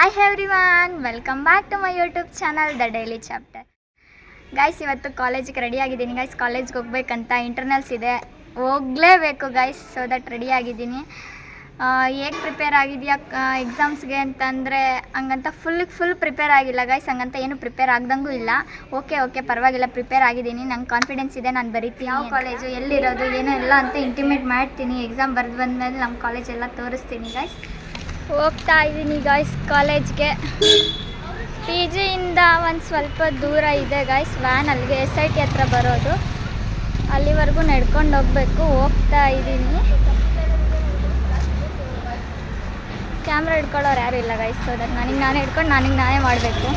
Hi everyone, welcome back to my YouTube channel The Daily Chapter. Guys ಇವತ್ತು ಕಾಲೇಜಿಗೆ ready ಆಗಿದ್ದೀನಿ guys. ಕಾಲೇಜ್ಗೆ ಹೋಗ್ಬೇಕಂತ ಇಂಟರ್ನಲ್ಸ್ ಇದೆ, ಹೋಗಲೇಬೇಕು ಗೈಸ್. ಸೊ ದಟ್ ರೆಡಿ ಆಗಿದ್ದೀನಿ. ಹೇಗೆ ಪ್ರಿಪೇರ್ ಆಗಿದೆಯಾ ಎಕ್ಸಾಮ್ಸ್ಗೆ ಅಂತಂದರೆ ಹಂಗಂತ ಫುಲ್ ಪ್ರಿಪೇರ್ ಆಗಿಲ್ಲ ಗೈಸ್. ಹಂಗಂತ ಏನು ಪ್ರಿಪೇರ್ ಆಗ್ದಂಗೂ ಇಲ್ಲ. ಓಕೆ ಪರವಾಗಿಲ್ಲ, ಪ್ರಿಪೇರ್ ಆಗಿದ್ದೀನಿ. ನಂಗೆ ಕಾನ್ಫಿಡೆನ್ಸ್ ಇದೆ, ನಾನು ಬರೀತೀನಿ. ಯಾವ ಕಾಲೇಜು, ಎಲ್ಲಿರೋದು, ಏನೋ ಎಲ್ಲ ಅಂತ ಇಂಟಿಮೇಟ್ ಮಾಡ್ತೀನಿ. ಎಕ್ಸಾಮ್ ಬರೆದು ಬಂದಮೇಲೆ ನಮ್ಮ ಕಾಲೇಜ್ ಎಲ್ಲ ತೋರಿಸ್ತೀನಿ ಗೈಸ್. ಹೋಗ್ತಾ ಇದ್ದೀನಿ ಗಾಯ್ಸ್ ಕಾಲೇಜ್ಗೆ. ಪಿ ಜಿಯಿಂದ ಒಂದು ಸ್ವಲ್ಪ ದೂರ ಇದೆ ಗಾಯ್ಸ್. ವ್ಯಾನ್ ಅಲ್ಲಿಗೆ SIT ಹತ್ರ ಬರೋದು, ಅಲ್ಲಿವರೆಗೂ ನಡ್ಕೊಂಡು ಹೋಗ್ತಾ ಇದ್ದೀನಿ. ಕ್ಯಾಮ್ರಾ ಹಿಡ್ಕೊಳ್ಳೋರು ಯಾರು ಇಲ್ಲ ಗಾಯ್ಸ್. ಸೊ ದಟ್ ನಾನೇ ಹಿಡ್ಕೊಂಡು ನಾನೇ ಮಾಡಬೇಕು.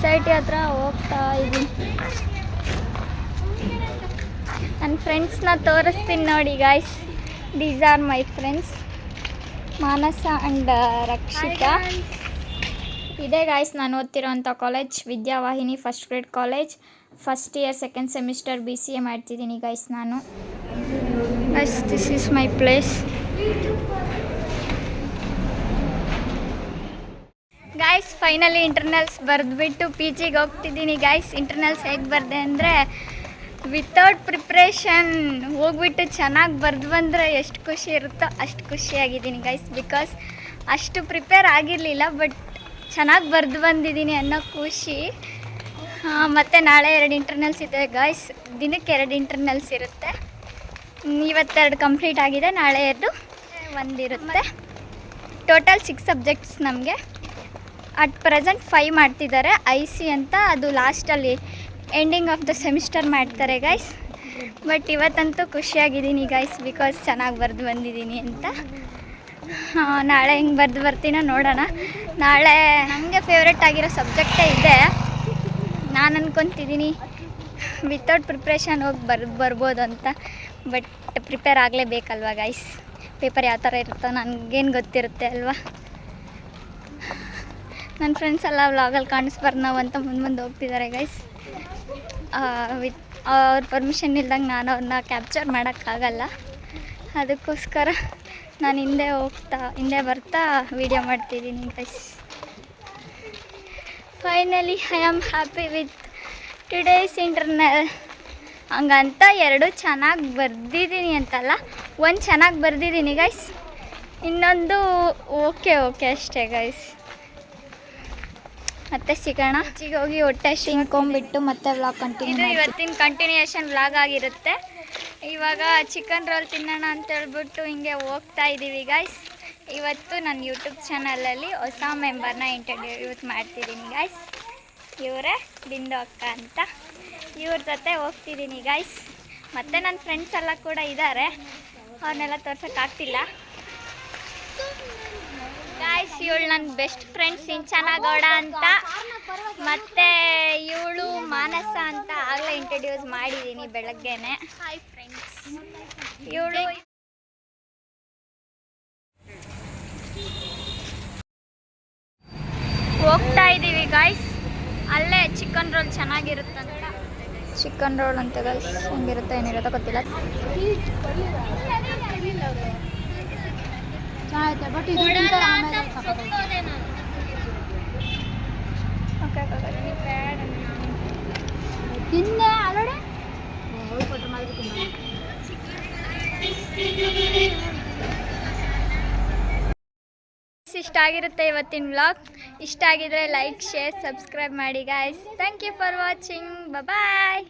SIT ಹತ್ರ ಹೋಗ್ತಾ ಇದ್ದೀನಿ. ನನ್ನ ಫ್ರೆಂಡ್ಸ್ನ ತೋರಿಸ್ತೀನಿ ನೋಡಿ guys. These are my friends, Manasa and Rakshitha. ಇದೇ ಗಾಯ್ಸ್ ನಾನು ಓದ್ತಿರೋಂಥ college, Vidyavahini first grade college. First year second semester BCA ಮಾಡ್ತಿದ್ದೀನಿ ಗಾಯ್ಸ್ ನಾನು. Guys this is my place. Guys finally internals ಬರೆದ್ಬಿಟ್ಟು PGಗೆ ಹೋಗ್ತಿದ್ದೀನಿ ಗಾಯ್ಸ್. ಇಂಟರ್ನಲ್ಸ್ ಹೇಗೆ ಬರೆದೆ ಅಂದರೆ, ವಿತೌಟ್ ಪ್ರಿಪ್ರೇಷನ್ ಹೋಗ್ಬಿಟ್ಟು ಚೆನ್ನಾಗಿ ಬರೆದು ಬಂದರೆ ಎಷ್ಟು ಖುಷಿ ಇರುತ್ತೋ ಅಷ್ಟು ಖುಷಿಯಾಗಿದ್ದೀನಿ ಗೈಸ್. ಬಿಕಾಸ್ ಅಷ್ಟು ಪ್ರಿಪೇರ್ ಆಗಿರಲಿಲ್ಲ, ಬಟ್ ಚೆನ್ನಾಗಿ ಬರೆದು ಬಂದಿದ್ದೀನಿ ಅನ್ನೋ ಖುಷಿ. ಮತ್ತು ನಾಳೆ 2 ಇಂಟರ್ನಲ್ಸ್ ಇದೆ ಗೈಸ್. ದಿನಕ್ಕೆ 2 ಇಂಟರ್ನಲ್ಸ್ ಇರುತ್ತೆ. ಇವತ್ತೆರಡು ಕಂಪ್ಲೀಟ್ ಆಗಿದೆ, ನಾಳೆ 1 ಇರುತ್ತೆ. ಟೋಟಲ್ 6 ಸಬ್ಜೆಕ್ಟ್ಸ್ ನಮಗೆ. ಅಟ್ ಪ್ರೆಸೆಂಟ್ 5 ಮಾಡ್ತಿದ್ದಾರೆ. IC ಅಂತ ಅದು ಲಾಸ್ಟಲ್ಲಿ ಎಂಡಿಂಗ್ ಆಫ್ ದ ಸೆಮಿಸ್ಟರ್ ಮಾಡ್ತಾರೆ ಗೈಸ್. ಬಟ್ ಇವತ್ತಂತೂ ಖುಷಿಯಾಗಿದ್ದೀನಿ ಗೈಸ್, ಬಿಕಾಸ್ ಚೆನ್ನಾಗಿ ಬರೆದು ಬಂದಿದ್ದೀನಿ ಅಂತ. ನಾಳೆ ಹೆಂಗೆ ಬರೆದು ಬರ್ತೀನೋ ನೋಡೋಣ. ನಾಳೆ ನನಗೆ ಫೇವ್ರೆಟ್ ಆಗಿರೋ ಸಬ್ಜೆಕ್ಟೇ ಇದೆ. ನಾನು ಅಂದ್ಕೊತಿದ್ದೀನಿ ವಿತೌಟ್ ಪ್ರಿಪ್ರೇಷನ್ ಹೋಗಿ ಬರ್ಬೋದು ಅಂತ. ಬಟ್ ಪ್ರಿಪೇರ್ ಆಗಲೇಬೇಕಲ್ವ ಗೈಸ್. ಪೇಪರ್ ಯಾವ ಥರ ಇರುತ್ತೋ ನನಗೇನು ಗೊತ್ತಿರುತ್ತೆ ಅಲ್ವಾ. ನನ್ನ ಫ್ರೆಂಡ್ಸ್ ಎಲ್ಲ ವ್ಲಾಗಲ್ಲಿ ಕಾಣಿಸ್ಬಾರ್ದು ನಾವು ಅಂತ ಮುಂದೆ ಹೋಗ್ತಿದ್ದಾರೆ ಗೈಸ್. ಅವ್ರ ಪರ್ಮಿಷನ್ ಇಲ್ದಂಗೆ ನಾನು ಅವ್ರನ್ನ ಕ್ಯಾಪ್ಚರ್ ಮಾಡೋಕ್ಕಾಗಲ್ಲ. ಅದಕ್ಕೋಸ್ಕರ ನಾನು ಹಿಂದೆ ಬರ್ತಾ ವೀಡಿಯೋ ಮಾಡ್ತಿದ್ದೀನಿ guys. Finally I am happy with today's internal. ಹಂಗಂತ 2 ಚೆನ್ನಾಗಿ ಬರ್ದಿದ್ದೀನಿ ಅಂತಲ್ಲ, 1 ಚೆನ್ನಾಗಿ ಬರ್ದಿದ್ದೀನಿ ಗೈಸ್, ಇನ್ನೊಂದು ಓಕೆ ಅಷ್ಟೇ ಗೈಸ್. ಮತ್ತೆ ಸಿಗೋಣ. ಈಚೆಗೆ ಹೋಗಿ ಹೊಟ್ಟೆ ತಿನ್ಕೊಂಬಿಟ್ಟು ಮತ್ತೆ ವ್ಲಾಗ್ ಕಂಟಿನ್ಯೂ. ಇದು ಇವತ್ತಿನ ಕಂಟಿನ್ಯೂಯೇಷನ್ ವ್ಲಾಗ್ ಆಗಿರುತ್ತೆ. ಇವಾಗ ಚಿಕನ್ ರೋಲ್ ತಿನ್ನೋಣ ಅಂತ ಹೇಳ್ಬಿಟ್ಟು ಹಿಂಗೆ ಹೋಗ್ತಾ ಇದ್ದೀವಿ ಗೈಸ್. ಇವತ್ತು ನನ್ನ ಯೂಟ್ಯೂಬ್ ಚಾನಲಲ್ಲಿ ಹೊಸ ಮೆಂಬರ್ನ ಇಂಟ್ರಡ್ಯೂಸ್ ಮಾಡ್ತಿದ್ದೀನಿ ಗೈಸ್. ಇವರೇ ಬಿಂದು ಅಕ್ಕ ಅಂತ. ಇವ್ರ ಜೊತೆ ಹೋಗ್ತಿದ್ದೀನಿ ಗೈಸ್. ಮತ್ತು ನನ್ನ ಫ್ರೆಂಡ್ಸ್ ಎಲ್ಲ ಕೂಡ ಇದ್ದಾರೆ, ಅವ್ರನ್ನೆಲ್ಲ ತೋರ್ಸೋಕ್ಕಾಗ್ತಿಲ್ಲ ಗಾಯ್ಸ್. ಇವಳು ನನ್ನ ಬೆಸ್ಟ್ ಫ್ರೆಂಡ್ ಸಿಂಚನ ಗೌಡ ಅಂತ, ಮತ್ತು ಇವಳು ಮಾನಸ ಅಂತ ಆಗಲೇ ಇಂಟ್ರಡ್ಯೂಸ್ ಮಾಡಿದ್ದೀನಿ ಬೆಳಗ್ಗೆನೆ. Hi friends. ಇವಳು ಹೋಗ್ತಾ ಇದ್ದೀವಿ ಗಾಯ್ಸ್. ಅಲ್ಲೇ ಚಿಕನ್ ರೋಲ್ ಚೆನ್ನಾಗಿರುತ್ತಂತ. ಚಿಕನ್ ರೋಲ್ ಅಂತ ಗೈಸ್, ಹೆಂಗಿರುತ್ತೆ ಏನಿರುತ್ತೋ ಗೊತ್ತಿಲ್ಲ. ಬಟ್ ಇದು ತಿನ್ನೆ ಅಲ್ಲೋಡೆ ಇಷ್ಟ ಆಗಿರುತ್ತೆ ಇವತ್ತಿನ ವ್ಲಾಗ್. ಇಷ್ಟ ಆಗಿದ್ರೆ ಲೈಕ್, ಶೇರ್, ಸಬ್ಸ್ಕ್ರೈಬ್ ಮಾಡಿ guys. Thank you for watching. Bye.